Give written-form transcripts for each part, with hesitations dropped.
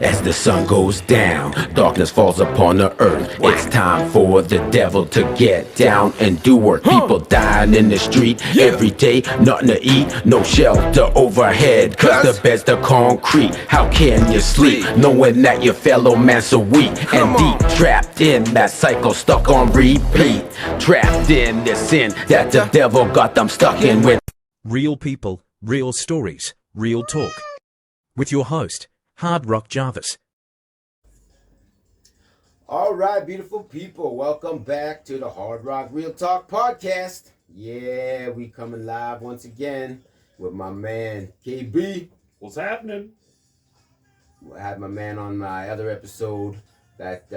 As the sun goes down, darkness falls upon the earth. It's time for the devil to get down and do work. People dying in the street every day, nothing to eat, no shelter overhead, cause the bed's the concrete. How can you sleep knowing that your fellow man's so weak and deep, trapped in that cycle, stuck on repeat, trapped in the sin that the devil got them stuck in with. Real people, real stories, real talk. With your host, Hard Rock Jarvis. All right, beautiful people, welcome back to the Hard Rock Real Talk podcast. Yeah, we coming live once again with my man KB. What's happening? I had my man on my other episode that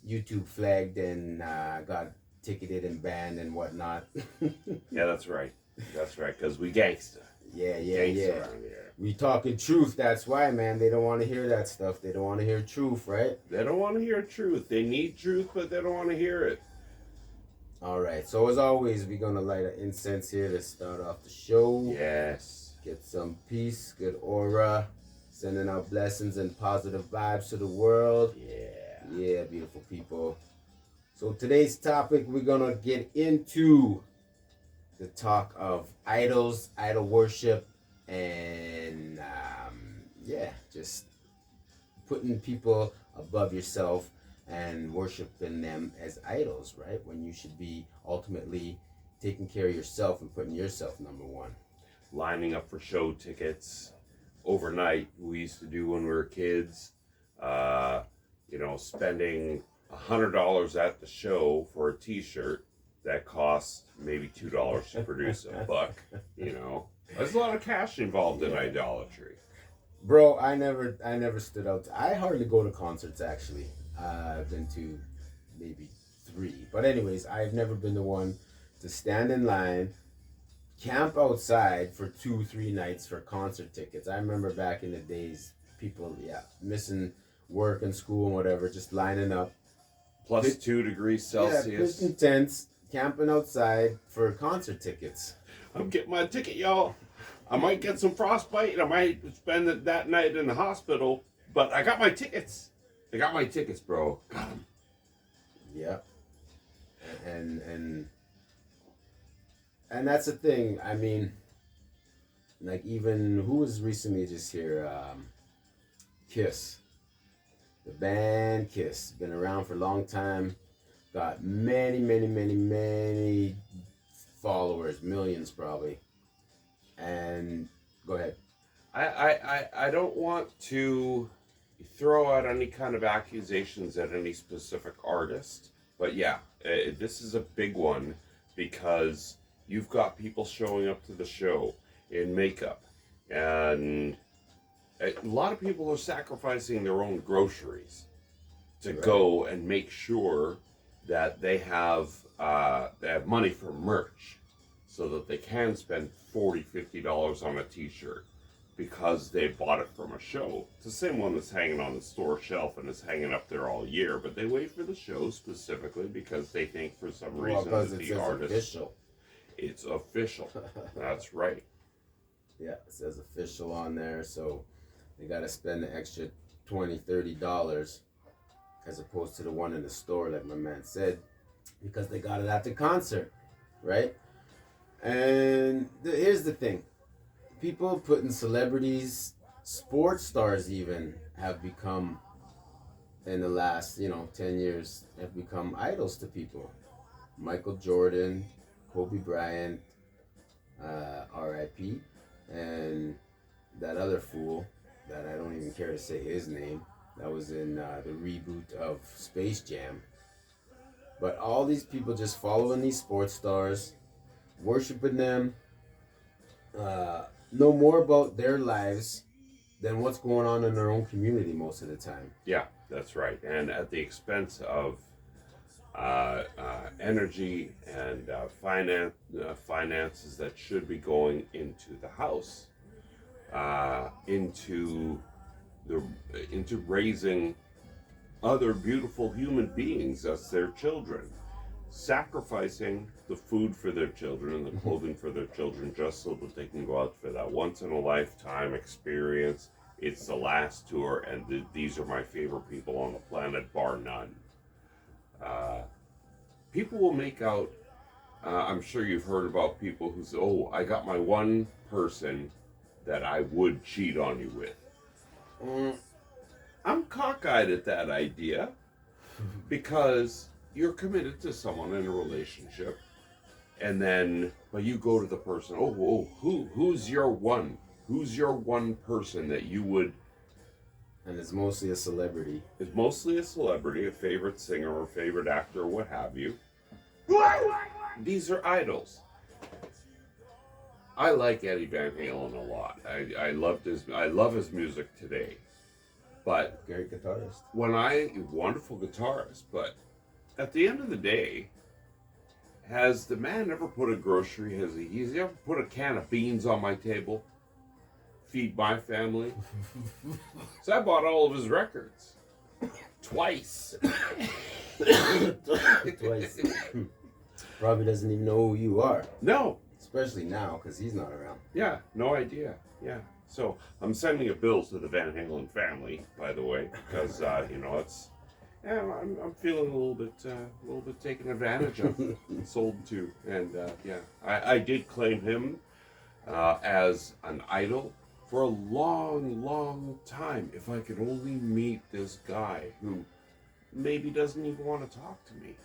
YouTube flagged and got ticketed and banned and whatnot. Yeah, that's right. That's right, because we gangsta. Yeah. Around here. We talking truth, that's why, man. They don't want to hear that stuff. They don't want to hear truth, right? They don't want to hear truth. They need truth, but they don't want to hear it. All right, so as always, we're going to light an incense here to start off the show. Yes. Get some peace, good aura, sending out blessings and positive vibes to the world. Yeah, beautiful people. So today's topic, we're going to get into the talk of idols, idol worship, and just putting people above yourself and worshiping them as idols, right? When you should be ultimately taking care of yourself and putting yourself number one. Lining up for show tickets overnight, we used to do when we were kids. Spending $100 at the show for a t-shirt that costs maybe $2 to produce a buck, There's a lot of cash involved in idolatry. Bro, I never stood out. I hardly go to concerts, actually. I've been to maybe 3. But anyways, I've never been the one to stand in line, camp outside for 2-3 nights for concert tickets. I remember back in the days, people, missing work and school and whatever, just lining up. Plus 2 degrees Celsius. Pitching tents, camping outside for concert tickets. I'm getting my ticket, y'all. I might get some frostbite and I might spend that night in the hospital, but I got my tickets. I got my tickets, bro. Got them. Yeah. And that's the thing. I mean, like, even who was recently just here? Kiss. The band Kiss. Been around for a long time. Got many followers, millions probably. And go ahead. I don't want to throw out any kind of accusations at any specific artist, but this is a big one because you've got people showing up to the show in makeup, and a lot of people are sacrificing their own groceries to go and make sure that they have money for merch so that they can spend $40-$50 on a t-shirt because they bought it from a show. It's the same one that's hanging on the store shelf and is hanging up there all year, but they wait for the show specifically because they think for some reason that the artist... Official. It's official. That's right. Yeah, it says official on there, so they got to spend the extra $20-$30 as opposed to the one in the store, like my man said, because they got it at the concert, right? And here's the thing. People putting celebrities, sports stars even, have become, in the last, 10 years, have become idols to people. Michael Jordan, Kobe Bryant, R.I.P., and that other fool that I don't even care to say his name, that was in the reboot of Space Jam. But all these people just following these sports stars, worshiping them, know more about their lives than what's going on in their own community most of the time. Yeah, that's right. And at the expense of energy and finances that should be going into the house, into raising other beautiful human beings as their children. sacrificing the food for their children and the clothing for their children just so that they can go out for that once in a lifetime experience It's the last tour, and these are my favorite people on the planet, bar none. People will make out. I'm sure you've heard about people who say, "Oh, I got my one person that I would cheat on you with." I'm cockeyed at that idea because you're committed to someone in a relationship, and then but you go to the person. Who's your one? Who's your one person that you would? And it's mostly a celebrity. It's mostly a celebrity, a favorite singer or favorite actor, or what have you. These are idols. I like Eddie Van Halen a lot. I love his music today. But Great guitarist. Wonderful guitarist, but at the end of the day, has the man ever put a grocery? Has he ever put a can of beans on my table? Feed my family? So I bought all of his records. Twice. Twice. Probably doesn't even know who you are. No. Especially now, because he's not around. Yeah, no idea. Yeah. So I'm sending a bill to the Van Halen family, by the way, because it's. Yeah, I'm feeling a little bit taken advantage of, sold to, and I did claim him as an idol for a long, long time. If I could only meet this guy who maybe doesn't even want to talk to me,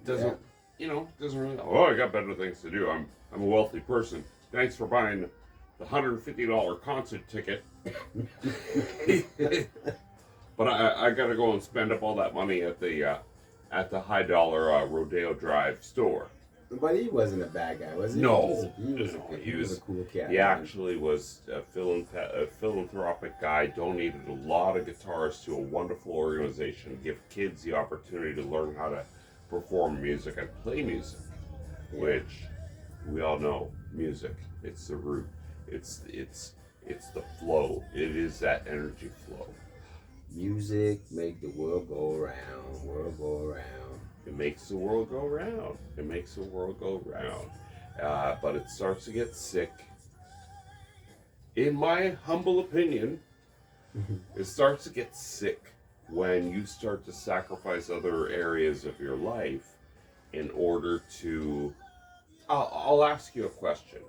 doesn't really. Oh, I got better things to do. I'm a wealthy person. Thanks for buying the $150 concert ticket. But I got to go and spend up all that money at the high dollar Rodeo Drive store. But he wasn't a bad guy, was he? No, he was a cool cat. He actually was a philanthropic guy. Donated a lot of guitars to a wonderful organization, give kids the opportunity to learn how to perform music and play music, which we all know music. It's the root. It's the flow. It is that energy flow. Music make the world go round. World go around. It makes the world go round. It makes the world go round. But it starts to get sick. In my humble opinion, it starts to get sick when you start to sacrifice other areas of your life in order to... I'll ask you a question.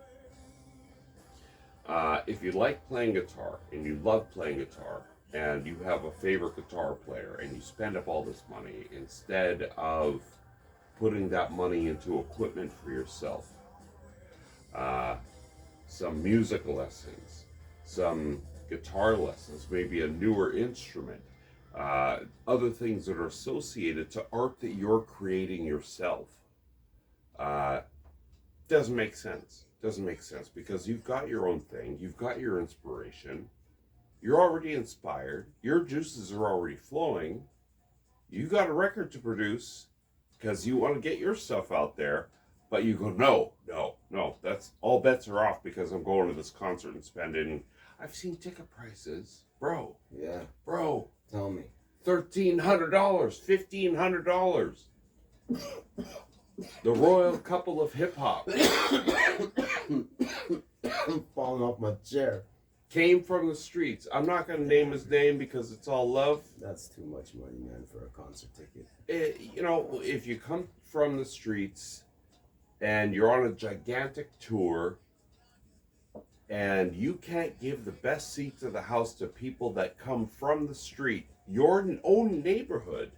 If you like playing guitar and you love playing guitar, and you have a favorite guitar player and you spend up all this money instead of putting that money into equipment for yourself, some music lessons, some guitar lessons, maybe a newer instrument, other things that are associated to art that you're creating yourself, doesn't make sense. Doesn't make sense because you've got your own thing, you've got your inspiration. You're already inspired. Your juices are already flowing. You got a record to produce because you want to get your stuff out there. But you go, no. That's all bets are off because I'm going to this concert and spending. I've seen ticket prices, bro. Yeah. Bro. Tell me. $1,300, $1,500. The royal couple of hip hop. I'm falling off my chair. Came from the streets. I'm not going to name his name because it's all love. That's too much money, man, for a concert ticket. If you come from the streets and you're on a gigantic tour and you can't give the best seats of the house to people that come from the street, your own neighborhood,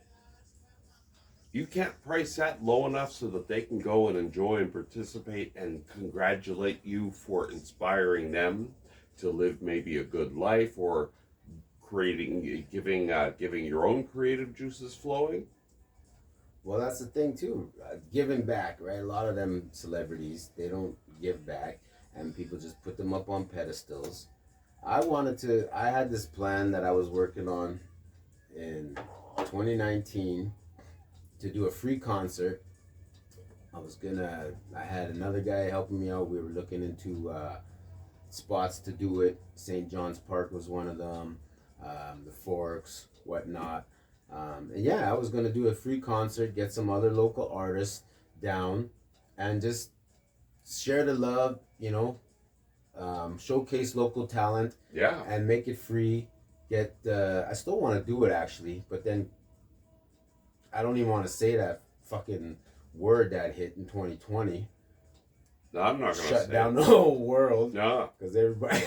you can't price that low enough so that they can go and enjoy and participate and congratulate you for inspiring them to live maybe a good life or giving your own creative juices flowing. Well, that's the thing too, giving back, right? A lot of them celebrities, they don't give back, and people just put them up on pedestals. I had this plan that I was working on in 2019 to do a free concert. I had another guy helping me out. We were looking into spots to do it. St. John's Park was one of them, the Forks, whatnot. And I was going to do a free concert, get some other local artists down, and just share the love, showcase local talent, Yeah. and make it free. Get I still want to do it actually, but then I don't even want to say that fucking word that hit in 2020. No, I'm not gonna Shut say down it. the whole world No. because everybody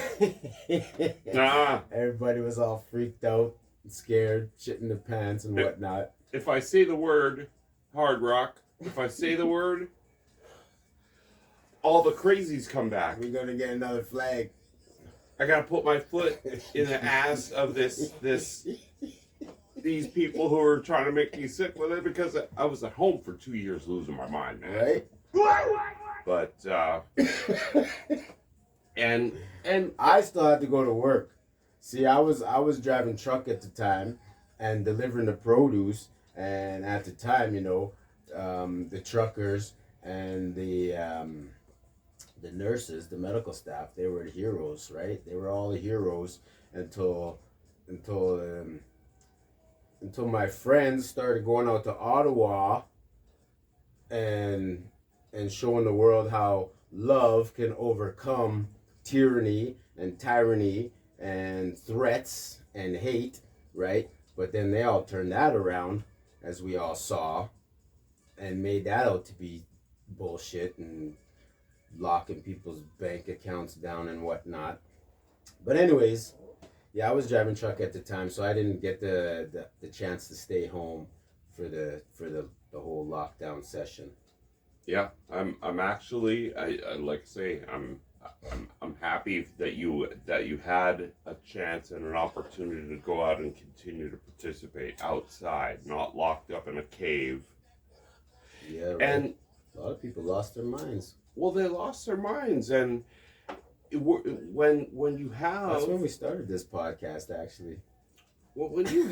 Nah. everybody was all freaked out, scared, shit in the pants and Yeah. whatnot. If I say the word Hard Rock, if I say the word, all the crazies come back. We're gonna get another flag. I gotta put my foot in the ass of these people who are trying to make me sick with it, because I was at home for 2 years losing my mind, man. Right? But and I still had to go to work. See, I was driving truck at the time and delivering the produce, and at the time, the truckers and the nurses, the medical staff, they were the heroes, right? They were all the heroes until my friends started going out to Ottawa and showing the world how love can overcome tyranny and threats and hate, right? But then they all turned that around, as we all saw, and made that out to be bullshit and locking people's bank accounts down and whatnot. But anyways, yeah, I was driving truck at the time, so I didn't get the chance to stay home for the whole lockdown session. yeah, I'm actually, I like to say, I'm happy that you had a chance and an opportunity to go out and continue to participate outside, not locked up in a cave. Yeah, right. And a lot of people lost their minds. well, they lost their minds, and when you have, That's when we started this podcast, actually. well, when you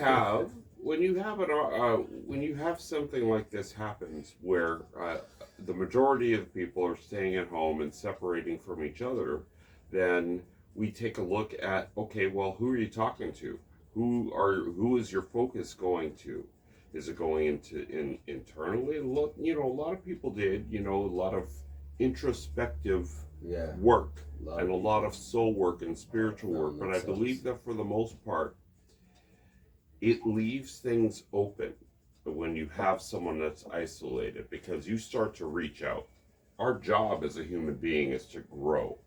have something like this happens, where the majority of people are staying at home and separating from each other, then we take a look at, okay, well, who are you talking to? Who is your focus going to? Is it going internally? Look, a lot of people did, a lot of introspective work and a lot of soul work and spiritual work. But I believe that for the most part, it leaves things open when you have someone that's isolated, because you start to reach out. Our job as a human being is to grow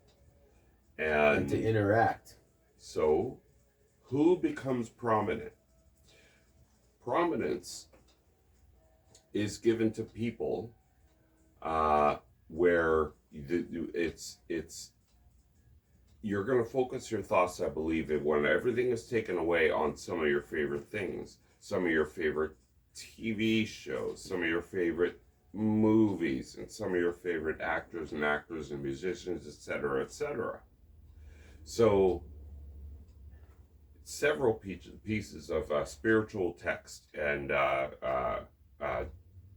and to interact. So, who becomes prominent? Prominence is given to people where you're going to focus your thoughts, I believe, when everything is taken away, on some of your favorite things, some of your favorite TV shows, some of your favorite movies, and some of your favorite actors and musicians, etc., etc. So, several pieces of spiritual text and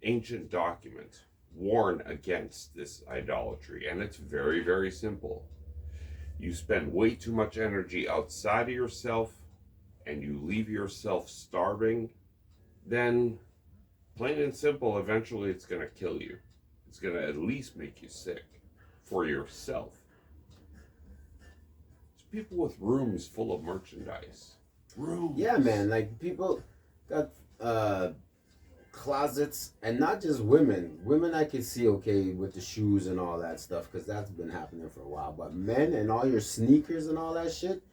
ancient documents warn against this idolatry, and it's very, very simple. You spend way too much energy outside of yourself and you leave yourself starving, then plain and simple, eventually it's going to kill you. It's going to at least make you sick for yourself. There's people with rooms full of merchandise. Rooms. Yeah, man. Like, people got closets, and not just women. Women I could see okay with the shoes and all that stuff, because that's been happening for a while. But men and all your sneakers and all that shit,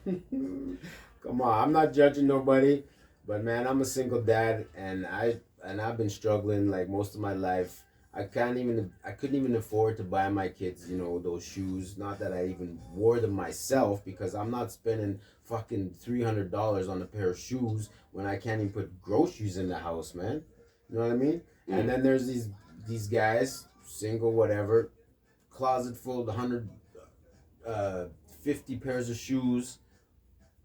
come on. I'm not judging nobody, but man, I'm a single dad, and I've been struggling like most of my life. I couldn't even afford to buy my kids, those shoes. Not that I even wore them myself, because I'm not spending fucking $300 on a pair of shoes when I can't even put groceries in the house, man. You know what I mean? Mm. And then there's these guys, single, whatever, closet full of 150 pairs of shoes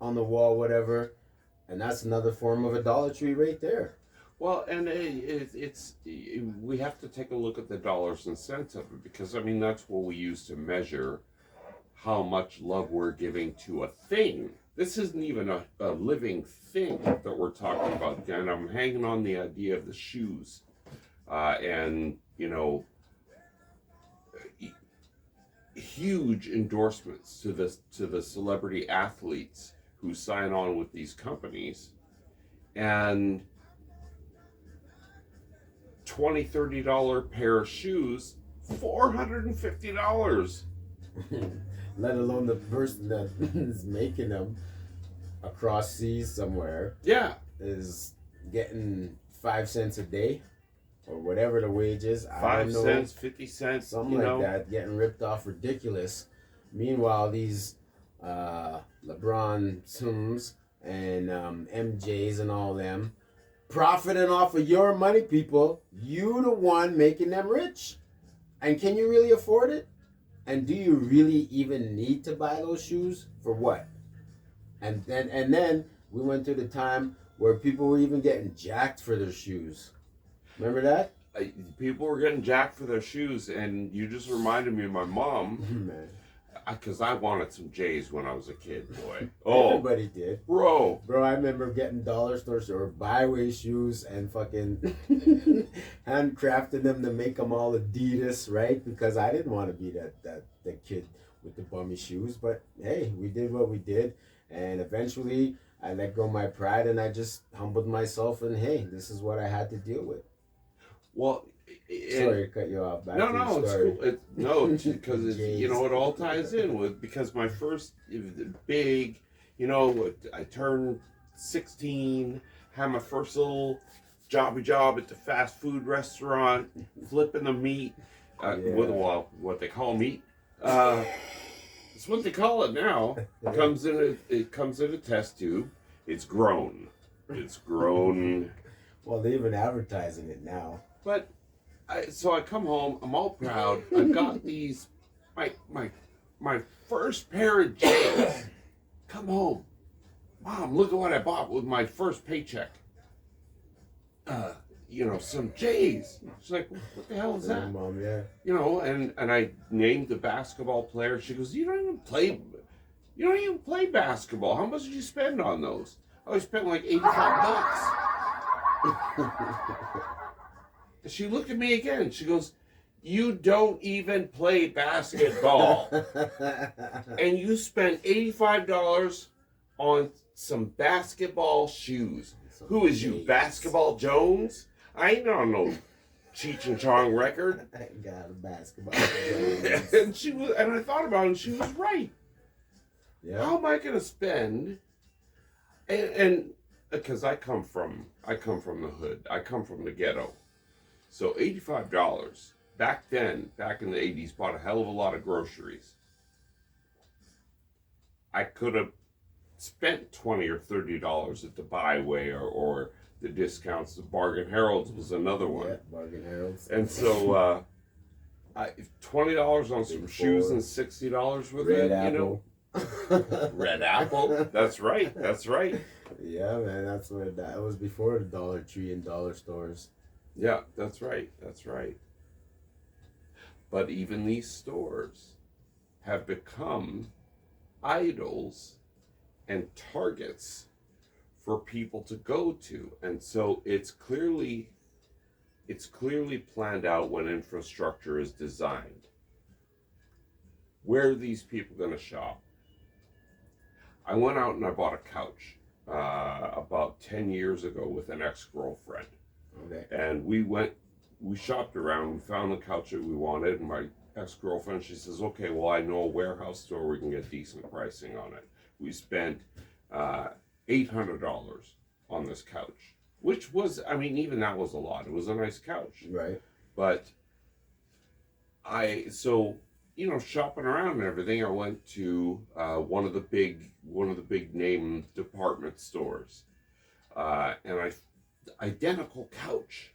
on the wall, whatever, and that's another form of idolatry right there. Well, and we have to take a look at the dollars and cents of it, because that's what we use to measure how much love we're giving to a thing. This isn't even a living thing that we're talking about, and I'm hanging on the idea of the shoes, huge endorsements to the celebrity athletes who sign on with these companies, and $20-$30 pair of shoes, $450. Let alone the person that is making them across seas somewhere Yeah. is getting 5 cents a day or whatever the wage is. I 5 don't know, cents, 50 cents, something like that, getting ripped off ridiculous. Meanwhile, these LeBron Sims and MJs and all them profiting off of your money, people. You the one making them rich. And can you really afford it? And do you really even need to buy those shoes? For what? And then we went through the time where people were even getting jacked for their shoes. Remember that? People were getting jacked for their shoes, and you just reminded me of my mom. Man. Because I wanted some J's when I was a kid, boy. Oh, Everybody did. bro. Bro, I remember getting dollar stores or byway shoes and fucking handcrafting them to make them all Adidas, right? Because I didn't want to be that kid with the bummy shoes. But hey, we did what we did. And eventually I let go of my pride and I just humbled myself and hey, this is what I had to deal with. Well, Sorry to cut you off. Back no, to the no, it's story. cool. Because you know, it all ties in with, because my first big, you know, I turned 16, had my first little job at the fast food restaurant, flipping the meat, with what they call meat. It's what they call it now. It comes in a test tube. It's grown. It's grown. Well, they're even advertising it now. But so I come home. I'm all proud. I've got these my first pair of J's. Come home, Mom. Look at what I bought with my first paycheck. You know, some J's. She's like, what the hell is that? Mom, yeah. You know, and I named the basketball player. She goes, you don't even play basketball. How much did you spend on those? Oh, I spent like $85. She looked at me again. She goes, you don't even play basketball. And you spent $85 on some basketball shoes. Who is you, Basketball Jones? I ain't on no Cheech and Chong record. I got a basketball. and I thought about it, and she was right. Yeah. How am I going to spend? And because I come from the hood. I come from the ghetto. So $85 back then, back in the 80s, bought a hell of a lot of groceries. I could have spent $20 or $30 at the Byway or the discounts. The Bargain Heralds was another one. Yeah, Bargain Heralds. And so $20 on some shoes and $60 with Red it, Apple. you know. Red Apple. That's right. That's right. Yeah, man, that's what that was before the Dollar Tree and dollar stores. Yeah, that's right. That's right. But even these stores have become idols and targets for people to go to. And so it's clearly planned out when infrastructure is designed. Where are these people going to shop? I went out and I bought a couch about 10 years ago with an ex-girlfriend. Okay. And we shopped around, we found the couch that we wanted, and my ex-girlfriend, she says, okay, well, I know a warehouse store where we can get decent pricing on it. We spent $800 on this couch, which was, I mean, even that was a lot. It was a nice couch. Right. But shopping around and everything, I went to one of the big name department stores. And identical couch,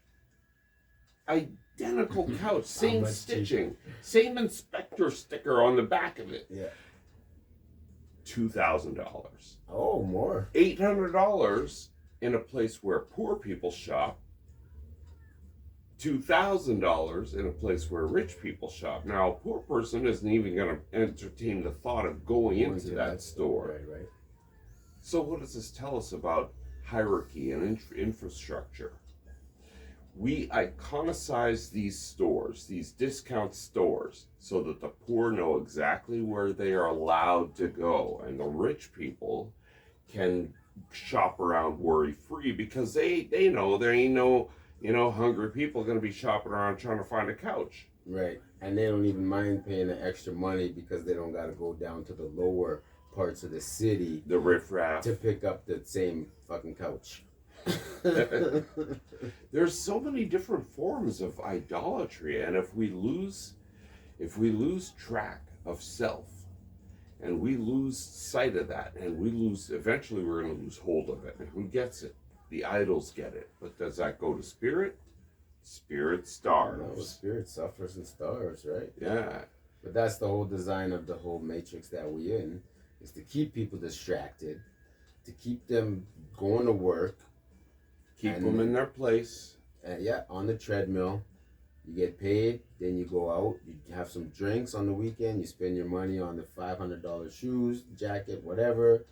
same stitching, same inspector sticker on the back of it. Yeah. $2,000. Oh, more. $800 in a place where poor people shop. $2,000 in a place where rich people shop. Now, a poor person isn't even going to entertain the thought of going into that store. Right. So what does this tell us about hierarchy and infrastructure? we iconicize these stores, these discount stores, so that the poor know exactly where they are allowed to go, and the rich people can shop around worry free because they know there ain't no hungry people going to be shopping around trying to find a couch. Right. And they don't even mind paying the extra money because they don't got to go down to the lower parts of the city, the riffraff, to pick up the same fucking couch. There's so many different forms of idolatry, and if we lose track of self, and we lose sight of that, and eventually we're going to lose hold of it. And who gets it? The idols get it. But does that go to spirit? Spirit starves. No, spirit suffers and starves, right? Yeah. But that's the whole design of the whole matrix that we in, is to keep people distracted, to keep them going to work, keep them in their place. And yeah, on the treadmill. You get paid, then you go out, you have some drinks on the weekend, you spend your money on the $500 shoes, jacket, whatever.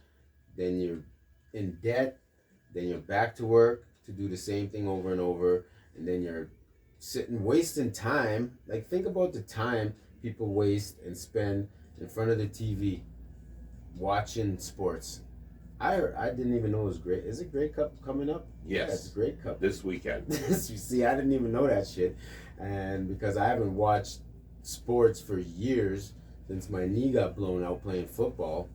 Then you're in debt, then you're back to work to do the same thing over and over, and then you're sitting wasting time. Like, think about the time people waste and spend in front of the TV watching sports. I didn't even know it was great. Is it Grey Cup coming up? Yes. Yeah, it's Grey Cup. This weekend. You see, I didn't even know that shit. And because I haven't watched sports for years, since my knee got blown out playing football,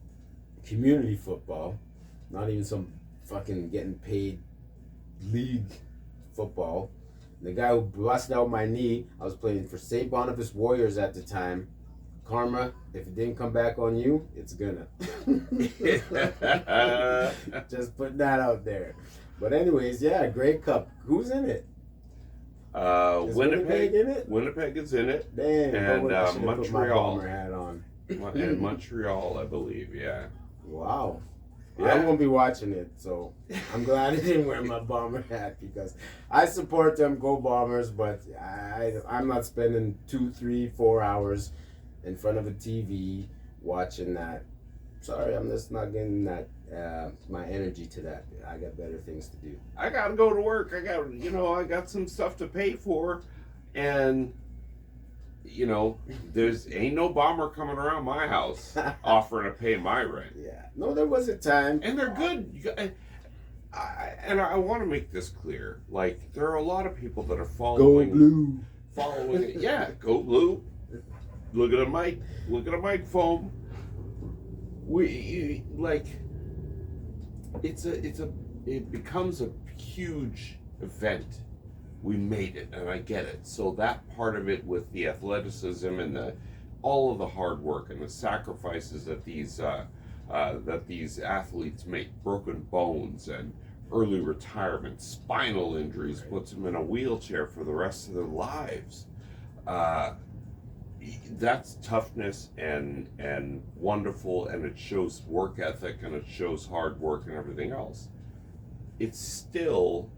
community football, not even some fucking getting paid league football. The guy who busted out my knee, I was playing for St. Boniface Warriors at the time. Karma, if it didn't come back on you, it's gonna. Just putting that out there. But anyways, yeah, Grey Cup. Who's in it? Is Winnipeg in it? Winnipeg is in it. Damn. And I should've put my Montreal. bomber hat on. And Montreal, I believe, yeah. Wow. Yeah. I won't be watching it, so I'm glad I didn't wear my bomber hat because I support them, go Bombers, but I'm not spending 2, 3, 4 hours in front of a TV watching that. Sorry, I'm just not getting that my energy to that. I got better things to do. I gotta go to work. I got some stuff to pay for, and there's ain't no bomber coming around my house offering to pay my rent. Yeah, no, there was a time, And they're good. I want to make this clear. Like, there are a lot of people that are go following blue. it. Yeah, go blue. Look at a mic. Look at a microphone. It becomes a huge event. We made it, and I get it. So that part of it with the athleticism and all of the hard work and the sacrifices that these athletes make, broken bones and early retirement, spinal injuries, puts them in a wheelchair for the rest of their lives. That's toughness and wonderful, and it shows work ethic and it shows hard work and everything else. It's still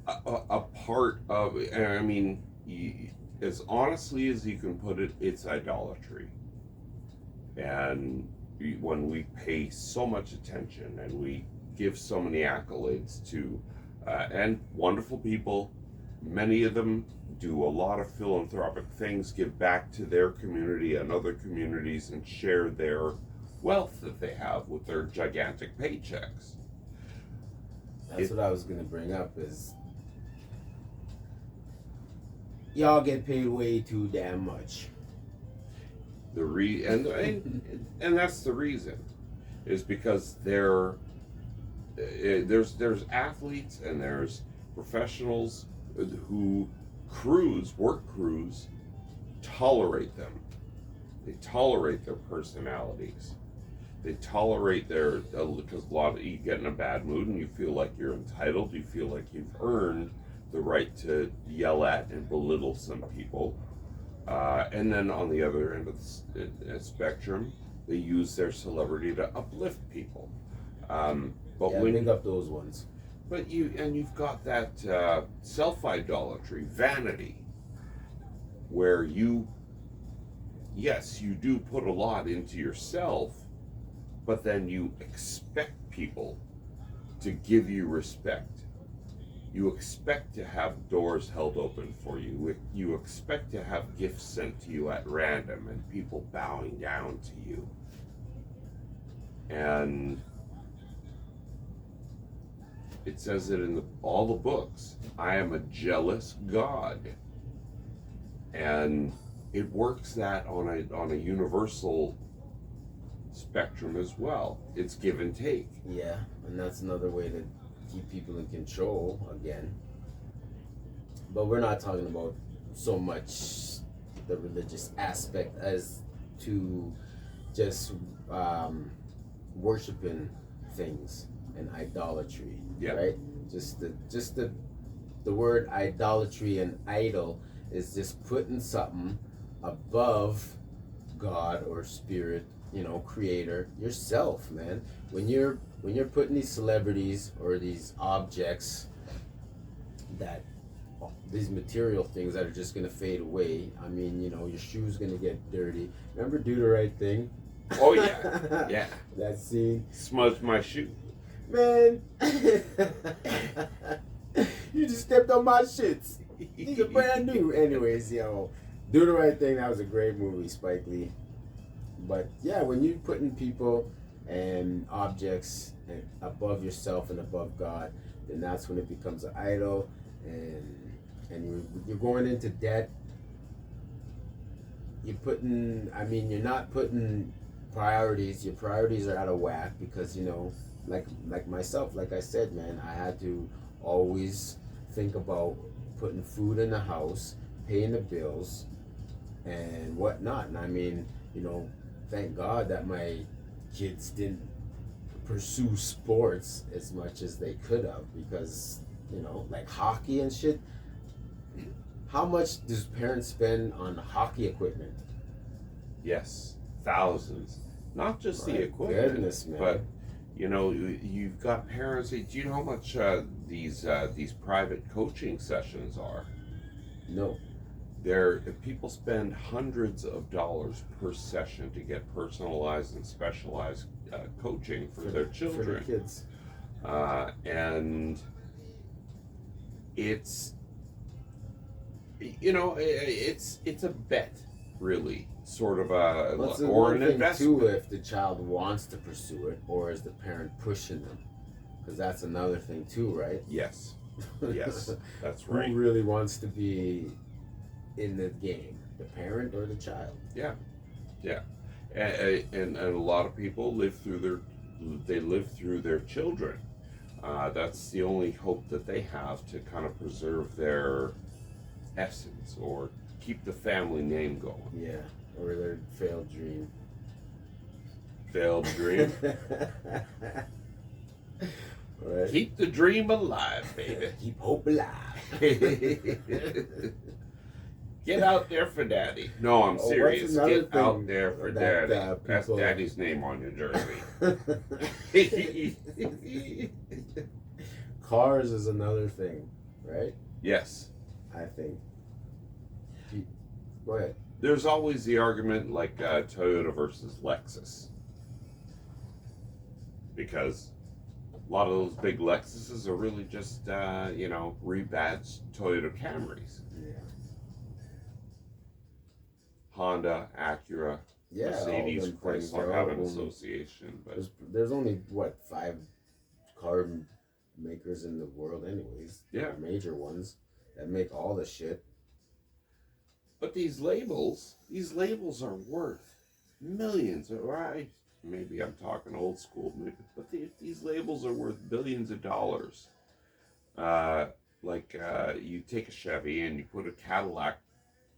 a part of, and I mean, as honestly as you can put it, it's idolatry. And when we pay so much attention and we give so many accolades to and wonderful people, many of them do a lot of philanthropic things, give back to their community and other communities, and share their wealth that they have with their gigantic paychecks. That's what I was gonna bring up is y'all get paid way too damn much. And that's the reason, is because there's athletes and there's professionals who work crews, tolerate them. They tolerate their personalities. They tolerate because a lot of you get in a bad mood and you feel like you're entitled. You feel like you've earned the right to yell at and belittle some people. And then on the other end of the spectrum, they use their celebrity to uplift people. But yeah, when pick up those ones. But you've got that self-idolatry, vanity, where you do put a lot into yourself, but then you expect people to give you respect. You expect to have doors held open for you. You expect to have gifts sent to you at random and people bowing down to you. And it says it in all the books. I am a jealous God. And it works that on a universal spectrum as well. It's give and take. Yeah, and that's another way to keep people in control again. But we're not talking about so much the religious aspect as to just worshiping things and idolatry. Yeah. Right? Just the word idolatry and idol is just putting something above God or spirit, creator, yourself, man. When you're putting these celebrities or these objects, these material things that are just gonna fade away. I mean, your shoe's gonna get dirty. Remember Do the Right Thing? Oh yeah. Yeah. That scene. Smudged my shoe. Man. You just stepped on my shits. These are brand new. Anyways, Do the Right Thing, that was a great movie, Spike Lee. But yeah, when you're putting people and objects above yourself and above God, then that's when it becomes an idol, and you're going into debt. You're not putting priorities. Your priorities are out of whack because like myself, like I said, man, I had to always think about putting food in the house, paying the bills, and whatnot. And thank God that my kids didn't pursue sports as much as they could have, because like hockey and shit. How much does parents spend on hockey equipment? Yes, thousands. Not just the equipment, goodness, man. but you've got parents. Do you know how much these private coaching sessions are? No. People spend hundreds of dollars per session to get personalized and specialized coaching for their children. For their kids. And it's it's a bet, really, sort of or an investment too, if the child wants to pursue it, or is the parent pushing them? Because that's another thing too, right? Yes, that's right. Who really wants to be in the game, the parent or the child? Yeah, and a lot of people live through their children. That's the only hope that they have to kind of preserve their essence or keep the family name going. Yeah, or their failed dream. Failed dream. Right. Keep the dream alive, baby. Keep hope alive. Get out there for daddy. No, I'm serious. Get out there for daddy. That's daddy's name on your jersey. Cars is another thing, right? Yes. I think. Go ahead. There's always the argument like Toyota versus Lexus. Because a lot of those big Lexuses are really just, rebadged Toyota Camrys. Yeah. Honda, Acura, Mercedes, Chrysler have an association. But there's only, 5 car makers in the world anyways. Yeah. Major ones that make all the shit. But these labels are worth millions. Maybe I'm talking old school, but these labels are worth billions of dollars. You take a Chevy and you put a Cadillac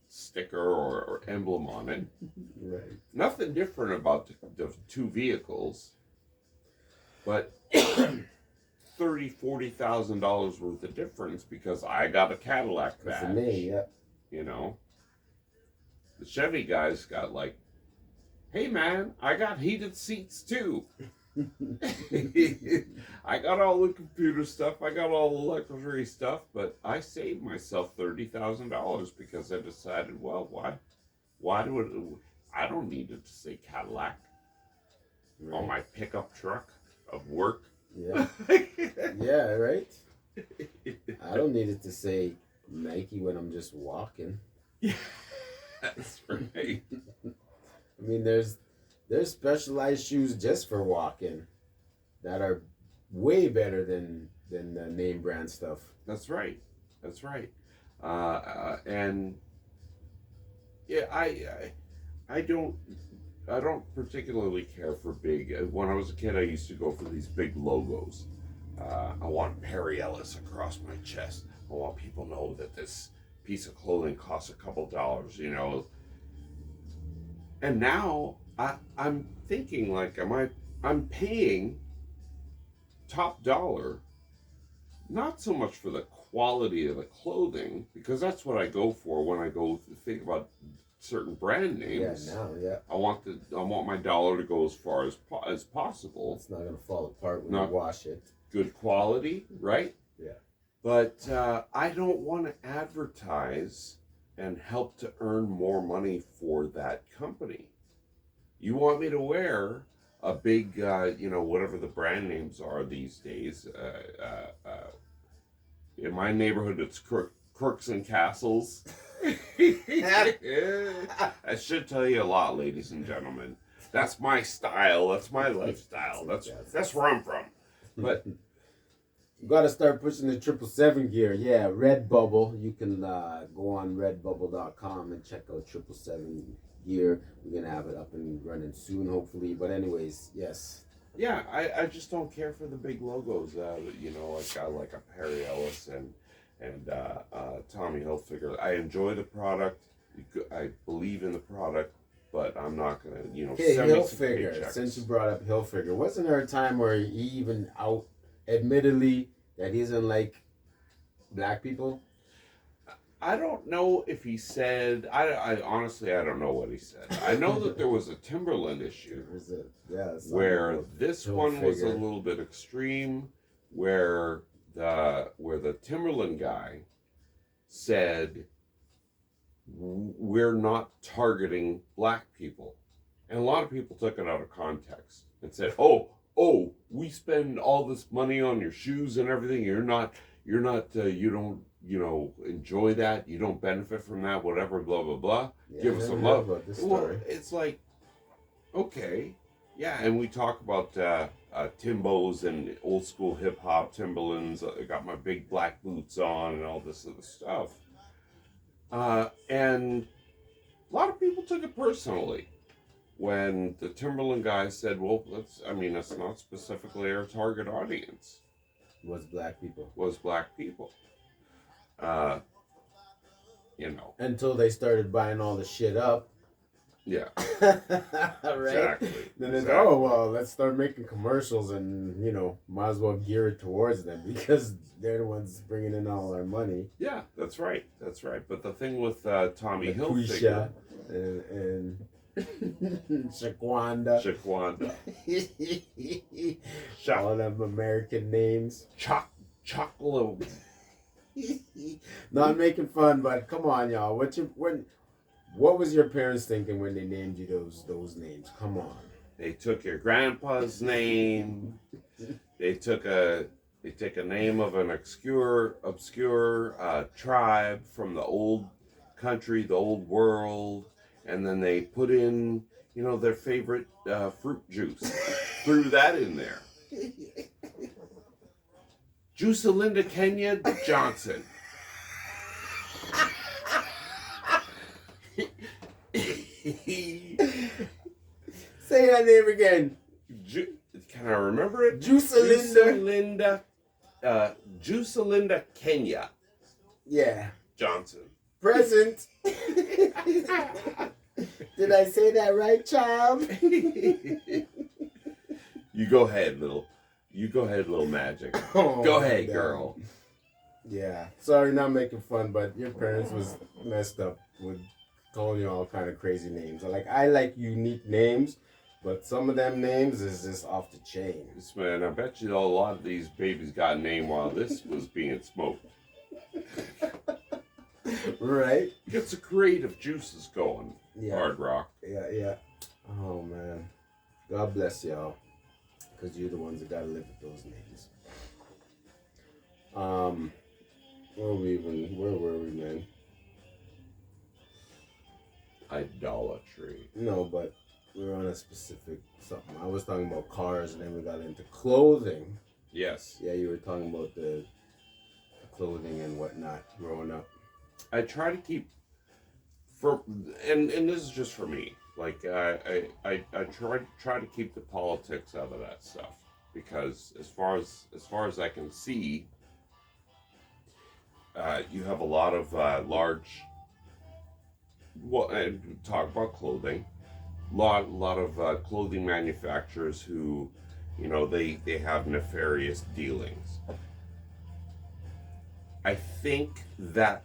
sticker or emblem on it. Right. Nothing different about the two vehicles, but $30,000-$40,000 worth of difference because I got a Cadillac badge. That's the name, yeah. The Chevy guys got like, hey man, I got heated seats too. I got all the computer stuff, I got all the luxury stuff, but I saved myself $30,000 because I decided, well, why do it? I don't need it to say Cadillac on my pickup truck of work. Yeah. Yeah, right? I don't need it to say Nike when I'm just walking. Yeah, that's right. I mean, there's specialized shoes just for walking that are way better than the name brand stuff. That's right. That's right. And yeah, I don't particularly care for big. When I was a kid, I used to go for these big logos. I want Perry Ellis across my chest. I want people to know that this piece of clothing costs a couple dollars, you know. And now I'm thinking like, I'm paying top dollar, not so much for the quality of the clothing, because that's what I go for when I go think about certain brand names. Yeah, now, yeah. I want my dollar to go as far as possible. It's not gonna fall apart when Not you wash it. Good quality, right? Yeah. But I don't want to advertise and help to earn more money for that company. You want me to wear a big, whatever the brand names are these days. In my neighborhood, it's Crooks and Castles. I should tell you a lot, ladies and gentlemen. That's my style. That's my lifestyle. That's where I'm from. But you gotta start pushing the 777 gear. Yeah, Redbubble. You can go on redbubble.com and check out 777 gear. We're gonna have it up and running soon, hopefully. But anyways, yes. yeah, I just don't care for the big logos. Like a Perry Ellis and Tommy Hilfiger. I enjoy the product. I believe in the product, but I'm not gonna, Okay, send me some Hilfiger. paychecks. Since you brought up Hilfiger, wasn't there a time where he even admittedly that he doesn't like black people? I don't know if he said. I honestly, I don't know what he said. I know that there was a Timberland issue where this one was a little bit extreme, where the Timberland guy said, we're not targeting black people, and a lot of people took it out of context and said, oh, we spend all this money on your shoes and everything. You don't enjoy that. You don't benefit from that. Whatever, blah blah blah. Yeah, Give us some love. Well, it's like, okay, yeah, and we talk about Timbos and old school hip hop, Timberlands. I got my big black boots on and all this other stuff. And a lot of people took it personally when the Timberland guy said, well, that's not specifically our target audience. Was black people. Until they started buying all the shit up. Yeah. Right? Exactly. Then it's, oh, well, let's start making commercials and, might as well gear it towards them because they're the ones bringing in all our money. Yeah, that's right. But the thing with Tommy Hilfiger and Shaquanda. All them American names. Chocolate. Not making fun, but come on, y'all. What was your parents thinking when they named you those names? Come on. They took your grandpa's name. They took a name of an obscure tribe from the old country, the old world, and then they put in, their favorite fruit juice. Threw that in there. Juicelinda Kenya Johnson. Say that name again. Can I remember it? Juicelinda Kenya. Yeah. Johnson. Present. Did I say that right, child? You go ahead, little magic. Oh, go ahead, girl. Yeah. Sorry, not making fun, but your parents was messed up with calling you all kind of crazy names. I like unique names, but some of them names is just off the chain. Man, I bet you a lot of these babies got a name while this was being smoked. Right? Get the creative juices going. Yeah. Hard rock. Yeah. Oh, man. God bless y'all. Because you're the ones that got to live with those names. Where were we, man? Idolatry. No, but we were on a specific something. I was talking about cars, and then we got into clothing. Yes. Yeah, you were talking about the clothing and whatnot growing up. I try to keep and this is just for me. Like I try to keep the politics out of that stuff, because as far as I can see, you have a lot of large. Well, and talk about clothing. Lot of clothing manufacturers who, they have nefarious dealings. I think that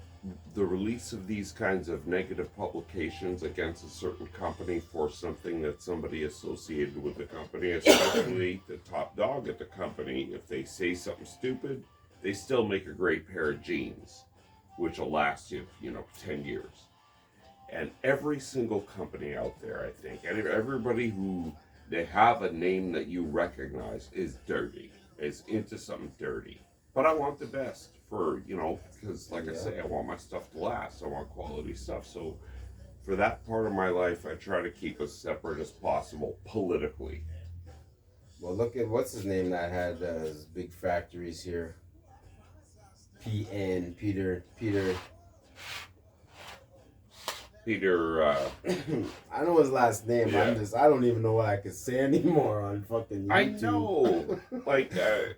the release of these kinds of negative publications against a certain company for something that somebody associated with the company, especially the top dog at the company, if they say something stupid, they still make a great pair of jeans, which will last you, 10 years. And every single company out there, I think, and everybody who they have a name that you recognize is dirty, is into something dirty. But I want the best for, because like I say, I want my stuff to last. I want quality stuff. So for that part of my life, I try to keep as separate as possible politically. Well, look at what's his name that had his big factories here. Peter. I know his last name. Yeah. I don't even know what I can say anymore on fucking YouTube. I know. Like,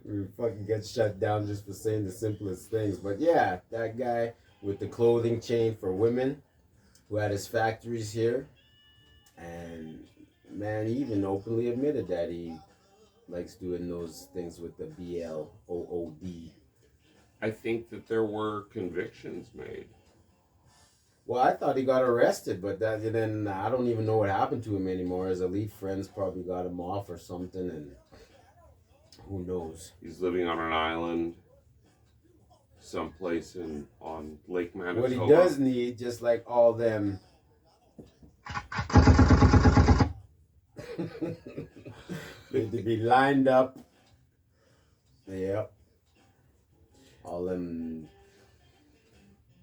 we fucking get shut down just for saying the simplest things. But yeah, that guy with the clothing chain for women who had his factories here. And man, he even openly admitted that he likes doing those things with the BLOOD. I think that there were convictions made. Well, I thought he got arrested, but then I don't even know what happened to him anymore. His elite friends probably got him off or something, and who knows? He's living on an island, someplace on Lake Manitoba. What he does need, just like all them, need to be lined up. Yep. All them.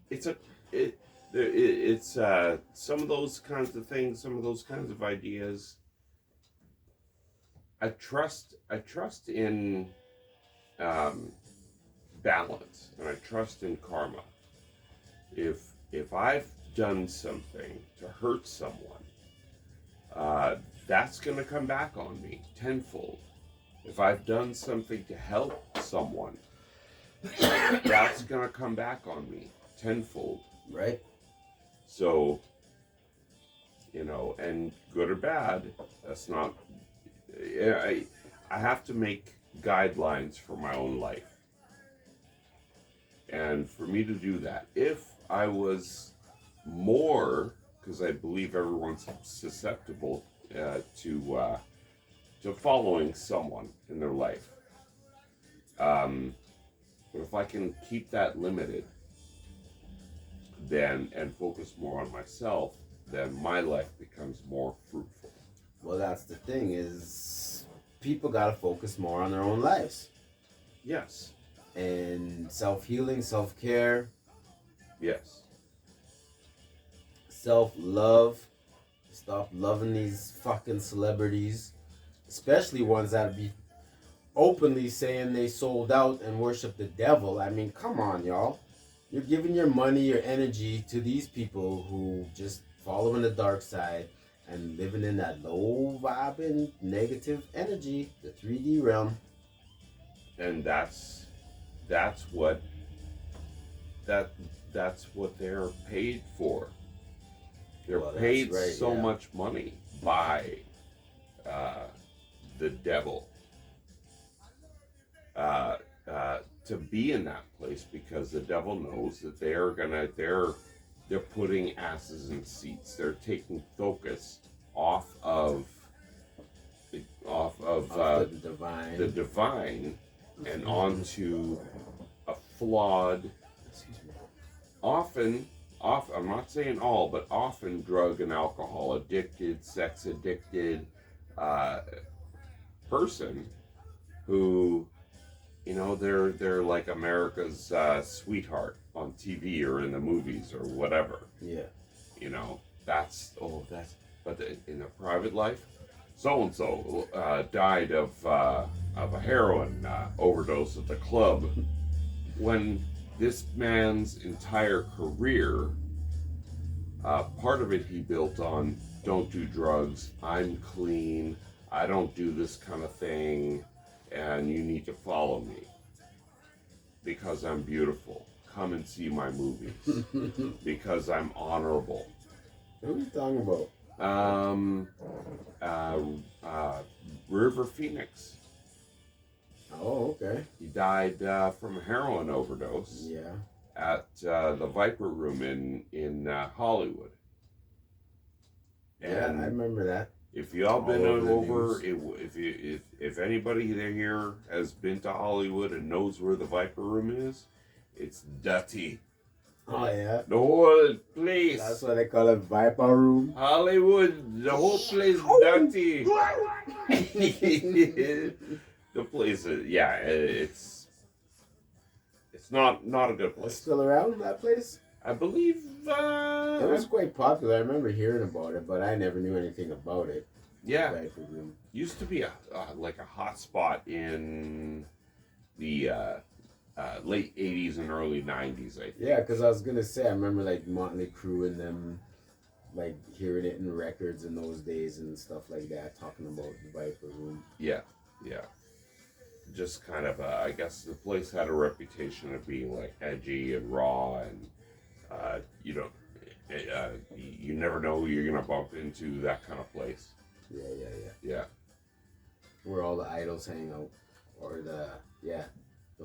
It's some of those kinds of things, some of those kinds of ideas. I trust in balance, and I trust in karma. If I've done something to hurt someone, that's going to come back on me tenfold. If I've done something to help someone, that's going to come back on me tenfold. Right. So, and good or bad, that's not. I have to make guidelines for my own life. And for me to do that, if I was more, because I believe everyone's susceptible to following someone in their life. But if I can keep that limited, and focus more on myself, then my life becomes more fruitful. Well, that's the thing is people got to focus more on their own lives. Yes. And self-healing, self-care. Yes. Self-love. Stop loving these fucking celebrities, especially ones that be openly saying they sold out and worship the devil. I mean, come on, y'all. You're giving your money, your energy to these people who just following the dark side and living in that low vibing negative energy, the 3D realm. And that's what they're paid for. They're paid so much money by the devil to be in that place, because the devil knows that they're putting asses in seats. They're taking focus off of the divine and onto a flawed, often, I'm not saying all, but often drug and alcohol addicted, sex addicted person who You know, they're like America's sweetheart on TV or in the movies or whatever. Yeah. You know, but in their private life, so and so died of a heroin overdose at the club, when this man's entire career, part of it he built on don't do drugs, I'm clean, I don't do this kind of thing, and you need to follow me because I'm beautiful. Come and see my movies because I'm honorable. Who are you talking about? River Phoenix. Oh, okay. He died from a heroin overdose. Yeah. At the Viper Room in Hollywood. Yeah, I remember that. If y'all been over, if anybody here has been to Hollywood and knows where the Viper Room is, it's dirty. Oh yeah. The whole place. That's why they call it Viper Room. Hollywood, the whole place dirty. The place is, yeah, it's not a good It's place. still around, that place? I believe It was quite popular. I remember hearing about it, but I never knew anything about it. yeah, Viper Room. used to be like a hot spot in the late 80s and early 90s, I think. Yeah, because I was gonna say I remember like Motley Crue and them, like hearing it in records in those days and stuff like that, talking about the Viper Room. Yeah. Just kind of, I guess the place had a reputation of being like edgy and raw, and you never know who you're gonna bump into that kind of place. Yeah. Where all the idols hang out, or the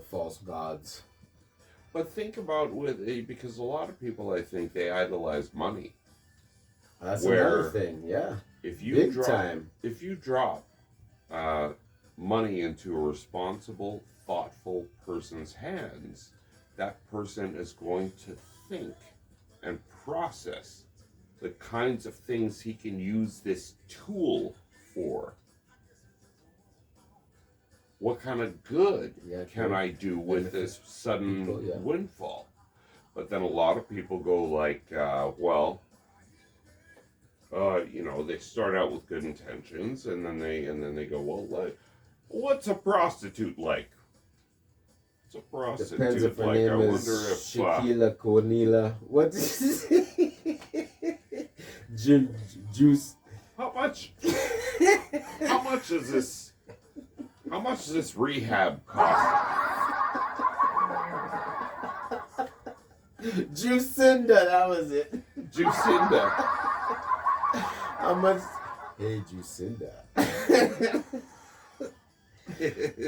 false gods. But think about because a lot of people, I think, they idolize money. That's Where another thing. Yeah. If you Big drop, time. If you drop money into a responsible, thoughtful person's hands, that person is going to think and process the kinds of things he can use this tool for. What kind of good can I do with this sudden windfall? But then a lot of people go like, they start out with good intentions, and then they go, well, like, what's a prostitute like? What's a prostitute Depends if her like? name I wonder is if Shaquila Cornelia. What is Juice? how much is this? How much does this rehab cost? Juicinda, that was it. Juicinda. How much? Hey, Juicinda.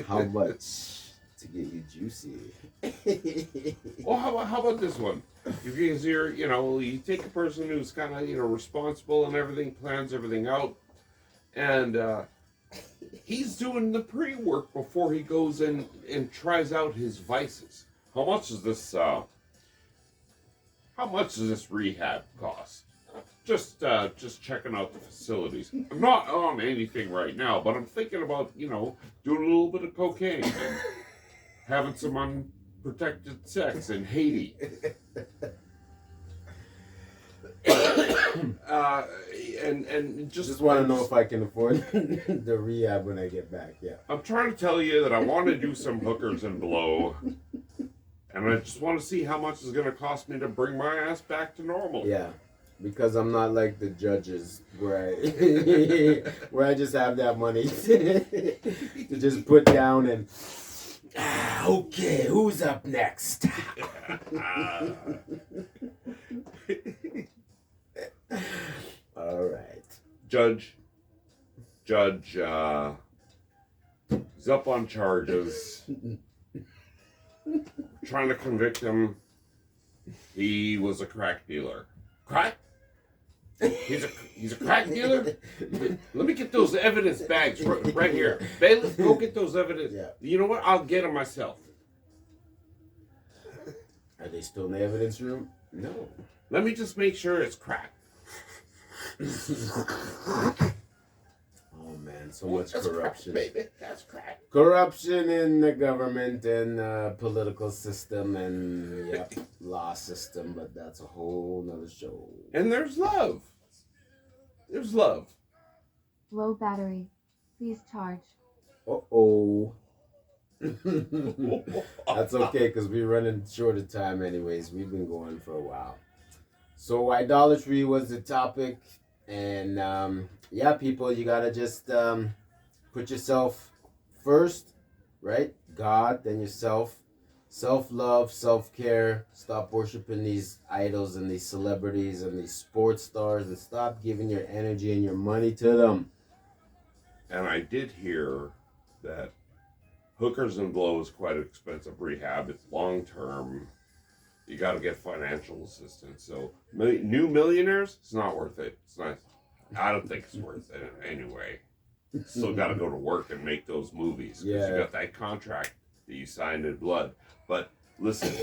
How much to get you juicy? Well, how about this one? Because you take a person who's kind of, responsible and everything, plans everything out, and he's doing the pre-work before he goes in and tries out his vices. How much does this rehab cost? Just checking out the facilities. I'm not on anything right now, but I'm thinking about, doing a little bit of cocaine and having some unprotected sex in Haiti. And just want to know if I can afford the rehab when I get back. Yeah. I'm trying to tell you that I want to do some hookers and blow, and I just want to see how much it's going to cost me to bring my ass back to normal. Yeah, because I'm not like the judges where I just have that money to just put down and okay, who's up next? All right. Judge, he's up on charges. Trying to convict him. He was a crack dealer. Crack? He's a crack dealer? Let me get those evidence bags right here. Bailiff, go get those evidence. Yeah. You know what? I'll get them myself. Are they still in the evidence room? No. Let me just make sure it's crack. All Oh man, so much corruption. Crack, baby. That's crack. Corruption in the government and political system and law system, but that's a whole nother show. And there's love. There's love. Low battery. Please charge. Uh-oh. That's okay, because we're running short of time anyways. We've been going for a while. So idolatry was the topic. And people, you got to just put yourself first, right? God, then yourself. Self-love, self-care. Stop worshiping these idols and these celebrities and these sports stars, and stop giving your energy and your money to them. And I did hear that hookers and blow is quite expensive rehab. It's long-term. You got to get financial assistance. So new millionaires, it's not worth it. It's not. I don't think it's worth it anyway. Still got to go to work and make those movies because you got that contract that you signed in blood. But listen,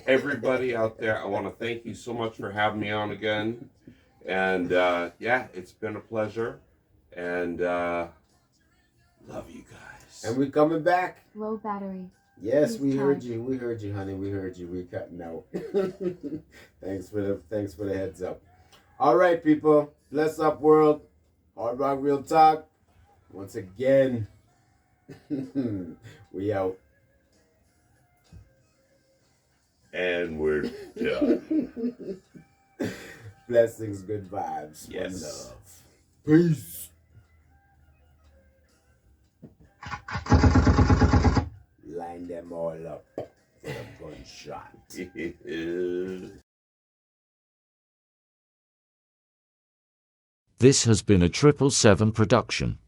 everybody out there, I want to thank you so much for having me on again. And it's been a pleasure. And love you guys. And we're coming back. Low battery. Yes, Please we heard charge. you. We heard you, honey. We heard you. We cutting out. Thanks for the heads up. All right, people. Bless up, world. Hard Rock Real Talk. Once again, we out. And we're done. Blessings, good vibes. Yes. One love. Peace. Line them all up for a gunshot. This has been a 777 production.